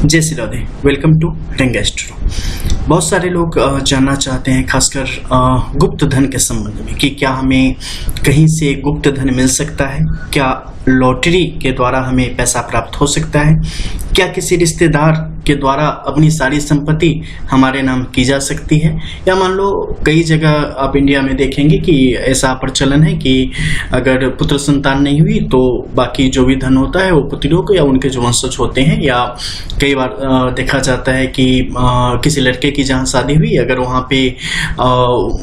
जय Shri Radhe. Welcome to रंग astro. बहुत सारे लोग जानना चाहते हैं, खासकर गुप्त धन के संबंध में, कि क्या हमें कहीं से गुप्त धन मिल सकता है, क्या लॉटरी के द्वारा हमें पैसा प्राप्त हो सकता है, क्या किसी रिश्तेदार के द्वारा अपनी सारी संपत्ति हमारे नाम की जा सकती है, या मान लो कई जगह आप इंडिया में देखेंगे कि ऐसा प्रचलन है कि अगर पुत्र संतान नहीं हुई तो बाकी जो भी धन होता है वो पुत्रों को या उनके जो वंशज होते हैं, या कई बार देखा जाता है कि किसी लड़के की जहाँ शादी हुई, अगर वहाँ पे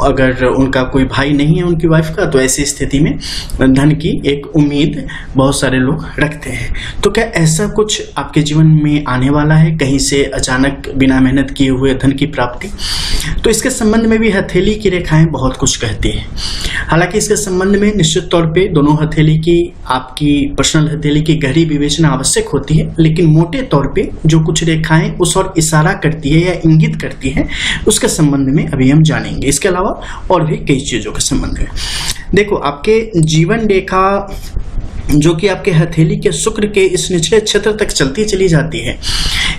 अगर उनका कोई भाई नहीं है उनकी वाइफ का, तो ऐसी स्थिति में धन की एक उम्मीद बहुत सारे लोग रखते हैं। तो क्या ऐसा कुछ आपके जीवन में आने वाला है, कहीं से अचानक बिना मेहनत किए हुए धन की प्राप्ति? तो इसके संबंध में भी हथेली की रेखाएं बहुत कुछ कहती है। हालांकि इसके संबंध में निश्चित तौर पे दोनों हथेली की, आपकी पर्सनल हथेली की गहरी विवेचना आवश्यक होती है, लेकिन मोटे तौर पे जो कुछ रेखाएं उस और इशारा करती है या इंगित करती है, उसके संबंध में अभी हम जानेंगे। इसके अलावा और भी कई चीजों के संबंध में देखो, आपके जीवन रेखा जो कि आपके हथेली के शुक्र के इस निचले क्षेत्र तक चलती चली जाती है,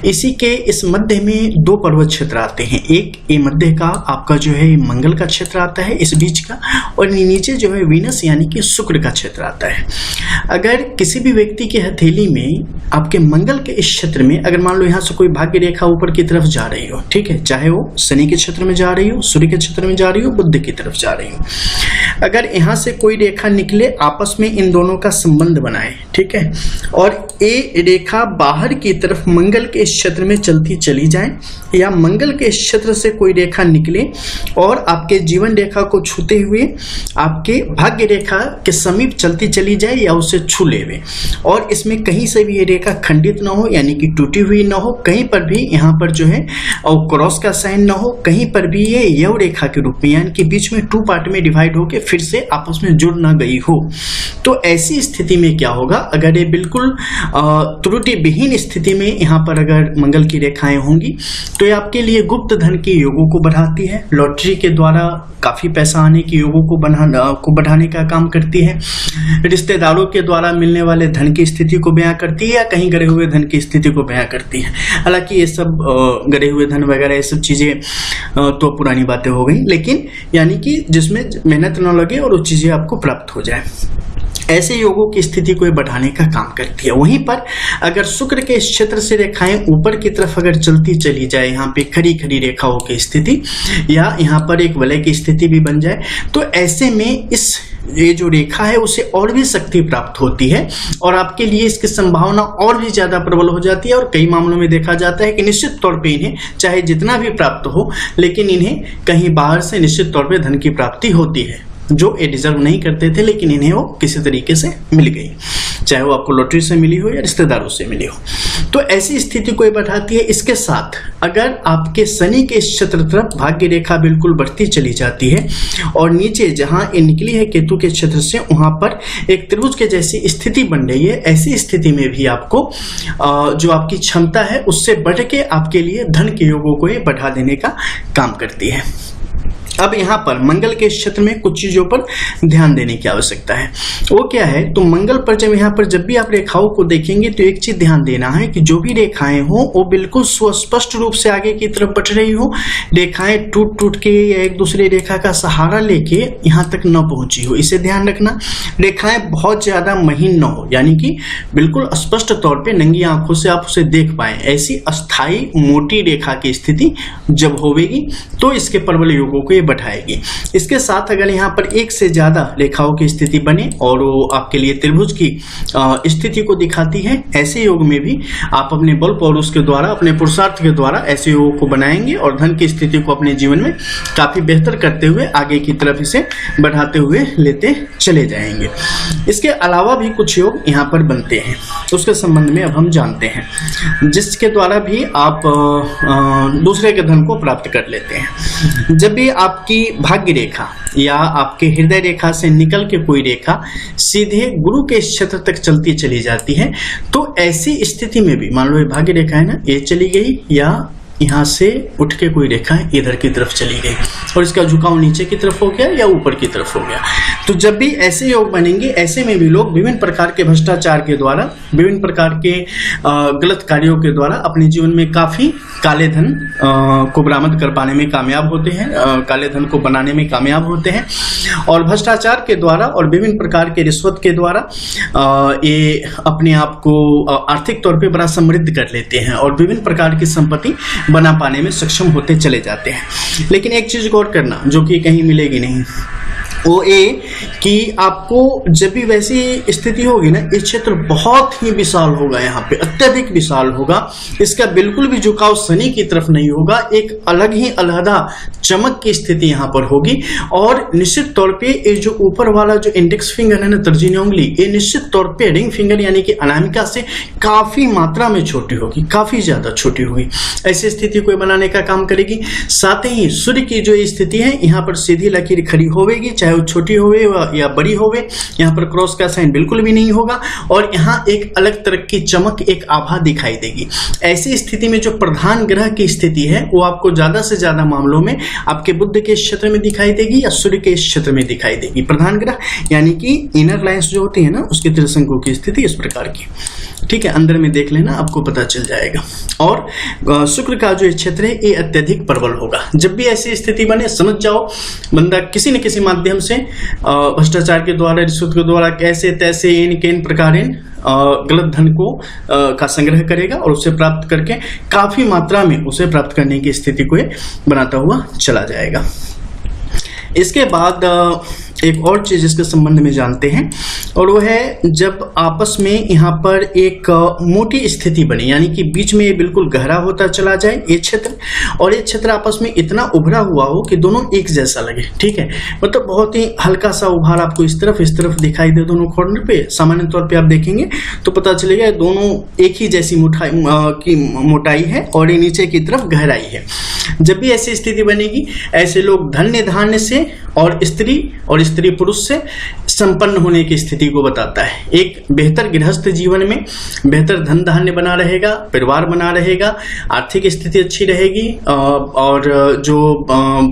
इसी के इस मध्य में दो पर्वत क्षेत्र आते हैं। एक ये मध्य का आपका जो है मंगल का क्षेत्र आता है इस बीच का, और नीचे जो है वीनस यानी कि शुक्र का क्षेत्र आता है। अगर किसी भी व्यक्ति के हथेली में आपके मंगल के इस क्षेत्र में, अगर मान लो यहाँ से कोई भाग्य रेखा ऊपर की तरफ जा रही हो, ठीक है, चाहे वो शनि के क्षेत्र में जा रही हो, सूर्य के क्षेत्र में जा रही हो, बुध की तरफ जा रही हो, अगर यहाँ से कोई रेखा निकले, आपस में इन दोनों का संबंध बनाए, ठीक है, और ये रेखा बाहर की तरफ मंगल के इस क्षेत्र में चलती चली जाए, या मंगल के इस क्षेत्र से कोई रेखा निकले और आपके जीवन रेखा को छूते हुए आपके भाग्य रेखा के समीप चलती चली जाए या उसे छू लेवे, और इसमें कहीं से भी ये रेखा खंडित ना हो, यानी कि टूटी हुई ना हो, कहीं पर भी यहाँ पर जो है और क्रॉस का साइन ना हो, कहीं पर भी ये यव रेखा के रूप में, यानी कि बीच में टू पार्ट में डिवाइड होकर फिर से आपस में जुड़ ना गई हो, तो ऐसी स्थिति में क्या होगा, अगर ये बिल्कुल त्रुटि विहीन स्थिति में यहाँ पर अगर मंगल की रेखाएं होंगी, तो ये आपके लिए गुप्त धन के योगों को बढ़ाती है, लॉटरी के द्वारा काफी पैसा आने के योगों को बढ़ाने का काम करती है, रिश्तेदारों के द्वारा मिलने वाले धन की स्थिति को बयां करती है, या कहीं गड़े हुए धन की स्थिति को बयां करती है। हालांकि ये सब गड़े हुए धन वगैरह ये सब चीजें तो पुरानी बातें हो गई, लेकिन यानी कि जिसमें मेहनत न लगे और वो चीजें आपको प्राप्त हो जाए, ऐसे योगों की स्थिति को बढ़ाने का काम करती है। वहीं पर अगर शुक्र के इस क्षेत्र से रेखाएं ऊपर की तरफ अगर चलती चली जाए, यहाँ पे खड़ी खड़ी रेखाओं की स्थिति, या यहाँ पर एक वलय की स्थिति भी बन जाए, तो ऐसे में इस ये जो रेखा है उसे और भी शक्ति प्राप्त होती है, और आपके लिए इसकी संभावना और भी ज्यादा प्रबल हो जाती है। और कई मामलों में देखा जाता है कि निश्चित तौर पे इन्हें चाहे जितना भी प्राप्त हो, लेकिन इन्हें कहीं बाहर से निश्चित तौर पे धन की प्राप्ति होती है, जो ये डिजर्व नहीं करते थे, लेकिन इन्हें वो किसी तरीके से मिल गई, चाहे वो आपको लॉटरी से मिली हो या रिश्तेदारों से मिली हो। तो ऐसी स्थिति को बढ़ाती है। इसके साथ अगर आपके शनि के इस क्षेत्र तरफ भाग्य रेखा बिल्कुल बढ़ती चली जाती है, और नीचे जहां ये निकली है केतु के क्षेत्र से, वहां पर एक त्रिभुज के जैसी स्थिति बन रही है, ऐसी स्थिति में भी आपको जो आपकी क्षमता है उससे बढ़ के आपके लिए धन के योगों को ये बढ़ा देने का काम करती है। अब यहाँ पर मंगल के क्षेत्र में कुछ चीजों पर ध्यान देने की आवश्यकता है। वो क्या है, तो मंगल पर जब यहाँ पर जब भी आप रेखाओं को देखेंगे तो एक चीज ध्यान देना है कि जो भी रेखाएं हो वो बिल्कुल सुस्पष्ट रूप से आगे की तरफ बढ़ रही हो, रेखाएं टूट टूट के या एक दूसरे रेखा का सहारा लेके यहाँ तक न पहुंची हो, इसे ध्यान रखना। रेखाएं बहुत ज्यादा महीन न हो, यानी कि बिल्कुल स्पष्ट तौर पर नंगी आंखों से आप उसे देख पाए, ऐसी अस्थायी मोटी रेखा की स्थिति जब होगी तो इसके प्रबल योगों को बढ़ाएगी। इसके साथ अगर यहाँ पर एक से ज्यादा रेखाओं की स्थिति बने और वो आपके लिए त्रिभुज की स्थिति को दिखाती है, ऐसे योग में भी आप अपने बल पौरुष के द्वारा, अपने पुरुषार्थ के द्वारा ऐसे योगों को बनाएंगे और धन की स्थिति को अपने जीवन में काफी बेहतर करते हुए आगे की तरफ इसे बढ़ाते हुए लेते चले जाएंगे। इसके अलावा भी कुछ योग यहाँ पर बनते हैं, उसके संबंध में अब हम जानते हैं, जिसके द्वारा भी आप दूसरे के धन को प्राप्त कर लेते हैं। जब भी आपकी भाग्य रेखा या आपके हृदय रेखा से निकल के कोई रेखा सीधे गुरु के क्षेत्र तक चलती चली जाती है, तो ऐसी स्थिति में भी मान लो ये भाग्य रेखा है ना, ये चली गई या यहाँ से उठ के कोई रेखा इधर की तरफ चली गई और इसका झुकाव नीचे की तरफ हो गया या ऊपर की तरफ हो गया। तो जब भी ऐसे योग बनेंगे, ऐसे में भी लोग विभिन्न प्रकार के भ्रष्टाचार के द्वारा, विभिन्न प्रकार के गलत कार्यों के द्वारा अपने जीवन में काफी काले धन को बरामद कर पाने में कामयाब होते हैं, काले धन को बनाने में कामयाब होते हैं। और भ्रष्टाचार के द्वारा और विभिन्न प्रकार के रिश्वत के द्वारा ये अपने आप को आर्थिक तौर पे बड़ा समृद्ध कर लेते हैं और विभिन्न प्रकार की संपत्ति बना पाने में सक्षम होते चले जाते हैं। लेकिन एक चीज गौर करना जो कि कहीं मिलेगी नहीं, वो ये कि आपको जब भी वैसी स्थिति होगी ना, ये क्षेत्र बहुत ही विशाल होगा, यहाँ पे अत्यधिक विशाल होगा, इसका बिल्कुल भी झुकाव शनि की तरफ नहीं होगा, एक अलग ही अलहदा चमक की स्थिति यहाँ पर होगी। और निश्चित तौर पे ये जो ऊपर वाला जो इंडेक्स फिंगर है ना, तर्जनी उंगली, ये निश्चित तौर पे रिंग फिंगर यानी कि अनामिका से काफी मात्रा में छोटी होगी, काफी ज्यादा छोटी होगी। ऐसी स्थिति को बनाने का काम करेगी। साथ ही सूर्य की जो स्थिति है, यहाँ पर सीधी लकीर खड़ी होगी, चाहे वो छोटी होवे या बड़ी होवे, यहाँ पर क्रॉस का साइन बिल्कुल भी नहीं होगा और यहाँ एक अलग तरह की चमक, एक आभा दिखाई देगी। ऐसी स्थिति में जो प्रधान ग्रह की स्थिति है वो आपको ज्यादा से ज्यादा मामलों में आपके बुध के क्षेत्र में दिखाई देगी या सूर्य के क्षेत्र में दिखाई देगी। प्रधान ग्रह यानी कि इनर लाइंस जो होती है ना, उसके त्रिशंकु की स्थिति इस प्रकार की, ठीक है, अंदर में देख लेना, आपको पता चल जाएगा। और शुक्र का जो क्षेत्र है ये अत्यधिक प्रबल होगा। जब भी ऐसी स्थिति बने, समझ जाओ बंदा किसी न किसी माध्यम से भ्रष्टाचार के द्वारा, रिश्वत के द्वारा, कैसे तैसे इन प्रकार गलत धन को का संग्रह करेगा और उसे प्राप्त करके काफी मात्रा में उसे प्राप्त करने की स्थिति को बनाता हुआ चला जाएगा। इसके बाद एक और चीज इसके संबंध में जानते हैं और वो है जब आपस में यहाँ पर एक मोटी स्थिति बनी, यानी कि बीच में ये बिल्कुल गहरा होता चला जाए ये क्षेत्र, और ये क्षेत्र आपस में इतना उभरा हुआ हो कि दोनों एक जैसा लगे, ठीक है, मतलब बहुत ही हल्का सा उभार आपको इस तरफ दिखाई दे दोनों कॉर्नर पे। सामान्य तौर पे आप देखेंगे तो पता चलेगा दोनों एक ही जैसी मोटाई है और ये नीचे की तरफ गहराई है। जब भी ऐसी स्थिति बनेगी, ऐसे लोग धन्य धान्य से और स्त्री पुरुष से संपन्न होने की स्थिति को बताता है। एक बेहतर गृहस्थ जीवन में बेहतर धन धान्य बना रहेगा, परिवार बना रहेगा, आर्थिक स्थिति अच्छी रहेगी और जो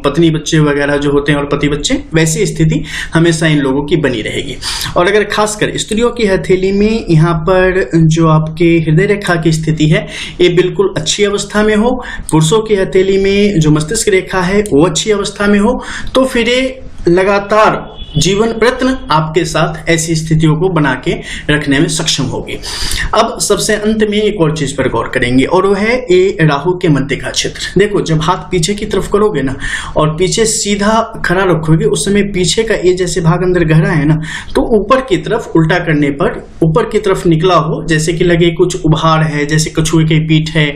पत्नी बच्चे वगैरह जो होते हैं और पति बच्चे, वैसी स्थिति हमेशा इन लोगों की बनी रहेगी। और अगर खासकर स्त्रियों की हथेली में यहाँ पर जो आपके हृदय रेखा की स्थिति है ये बिल्कुल अच्छी अवस्था में हो, पुरुषों की हथेली में जो मस्तिष्क रेखा है वो अच्छी अवस्था में हो, तो फिर लगातार जीवन प्रयत्न आपके साथ ऐसी स्थितियों को बना के रखने में सक्षम होगी। अब सबसे अंत में एक और चीज पर गौर करेंगे और वो है ये राहु के मध्य का क्षेत्र। देखो, जब हाथ पीछे की तरफ करोगे ना और पीछे सीधा खड़ा रखोगे, उस समय पीछे का ये जैसे भाग अंदर गहरा है ना, तो ऊपर की तरफ उल्टा करने पर ऊपर की तरफ निकला हो, जैसे कि लगे कुछ उभार है, जैसे कछुए की पीठ है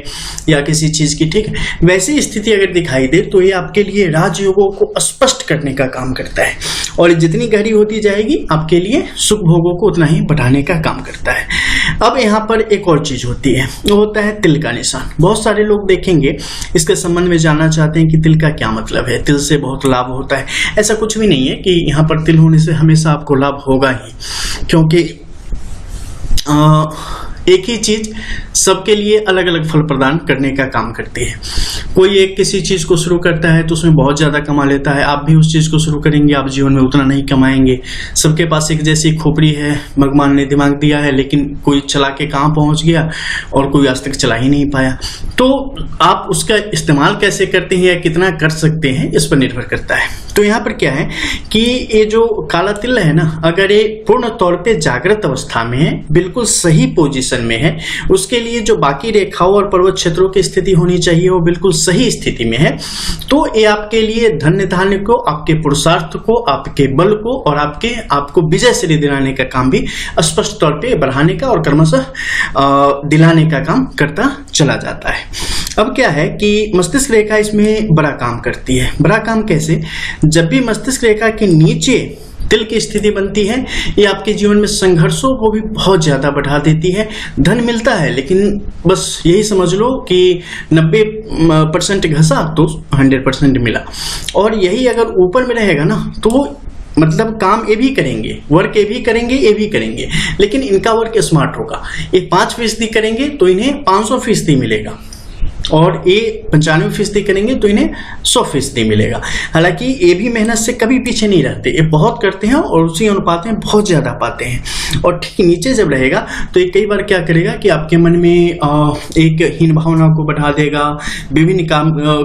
या किसी चीज की, ठीक है, वैसी स्थिति अगर दिखाई दे तो ये आपके लिए राजयोगों को स्पष्ट करने का काम करता है और जितनी गहरी होती जाएगी आपके लिए सुख भोगों को उतना ही बढ़ाने का काम करता है। अब यहाँ पर एक और चीज होती है, वो होता है तिल का निशान। बहुत सारे लोग देखेंगे इसके संबंध में जानना चाहते हैं कि तिल का क्या मतलब है, तिल से बहुत लाभ होता है। ऐसा कुछ भी नहीं है कि यहाँ पर तिल होने से हमेशा आपको लाभ होगा ही, क्योंकि एक ही चीज सबके लिए अलग अलग फल प्रदान करने का काम करती है। कोई एक किसी चीज को शुरू करता है तो उसमें बहुत ज्यादा कमा लेता है, आप भी उस चीज को शुरू करेंगे, आप जीवन में उतना नहीं कमाएंगे। सबके पास एक जैसी खोपड़ी है, भगवान ने दिमाग दिया है, लेकिन कोई चला के कहाँ पहुंच गया और कोई आज तक चला ही नहीं पाया। तो आप उसका इस्तेमाल कैसे करते हैं या कितना कर सकते हैं, इस पर निर्भर करता है। तो यहाँ पर क्या है कि ये जो काला तिल है ना, अगर ये पूर्ण तौर पे जागृत अवस्था में है, बिल्कुल सही पोजीशन में है, उसके लिए जो बाकी रेखाओं और पर्वत क्षेत्रों की स्थिति होनी चाहिए वो बिल्कुल सही स्थिति में है, तो ये आपके लिए धन्य धान्य को, आपके पुरुषार्थ को, आपके बल को और आपको विजय श्री दिलाने का काम भी स्पष्ट तौर पे बढ़ाने का और क्रमशः दिलाने का काम करता चला जाता है। अब क्या है कि मस्तिष्क रेखा इसमें बड़ा काम करती है। बड़ा काम कैसे? जब भी मस्तिष्क रेखा के नीचे तिल की स्थिति बनती है, ये आपके जीवन में संघर्षों को भी बहुत ज्यादा बढ़ा देती है। धन मिलता है लेकिन बस यही समझ लो कि 90% घसा तो 100% मिला, और यही अगर ऊपर में रहेगा ना तो मतलब काम ये भी करेंगे, वर्क ये भी करेंगे, ये भी करेंगे, लेकिन इनका वर्क स्मार्ट होगा। ये 5% करेंगे तो इन्हें 500% मिलेगा। और ये 95% करेंगे तो इन्हें 100% मिलेगा। हालांकि ये भी मेहनत से कभी पीछे नहीं रहते, ये बहुत करते हैं और उसी अनुपात में बहुत ज़्यादा पाते हैं। और ठीक नीचे जब रहेगा तो ये कई बार क्या करेगा कि आपके मन में एक हीन भावना को बढ़ा देगा, विभिन्न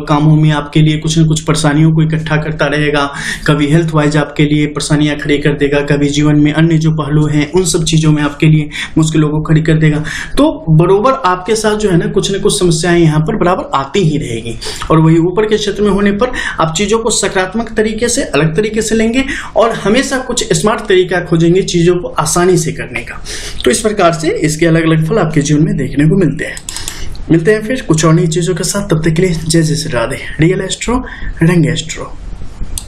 कामों में आपके लिए कुछ न कुछ परेशानियों को इकट्ठा करता रहेगा, कभी हेल्थ वाइज आपके लिए परेशानियां खड़ी कर देगा, कभी जीवन में अन्य जो पहलू हैं उन सब चीज़ों में आपके लिए मुश्किलों को खड़ी कर देगा। तो बरोबर आपके साथ जो है ना कुछ समस्याएं यहाँ पर बराबर आती ही रहेगी। और वही ऊपर के क्षेत्र में होने पर आप चीजों को सकारात्मक तरीके से, अलग तरीके से लेंगे और हमेशा कुछ स्मार्ट तरीका खोजेंगे चीजों को आसानी से करने का। तो इस प्रकार से इसके अलग अलग फल आपके जीवन में देखने को मिलते हैं फिर कुछ और नई चीजों के साथ। तब तक के लिए जय जय श्री राधे। रियल एस्ट्रो, रंग एस्ट्रो।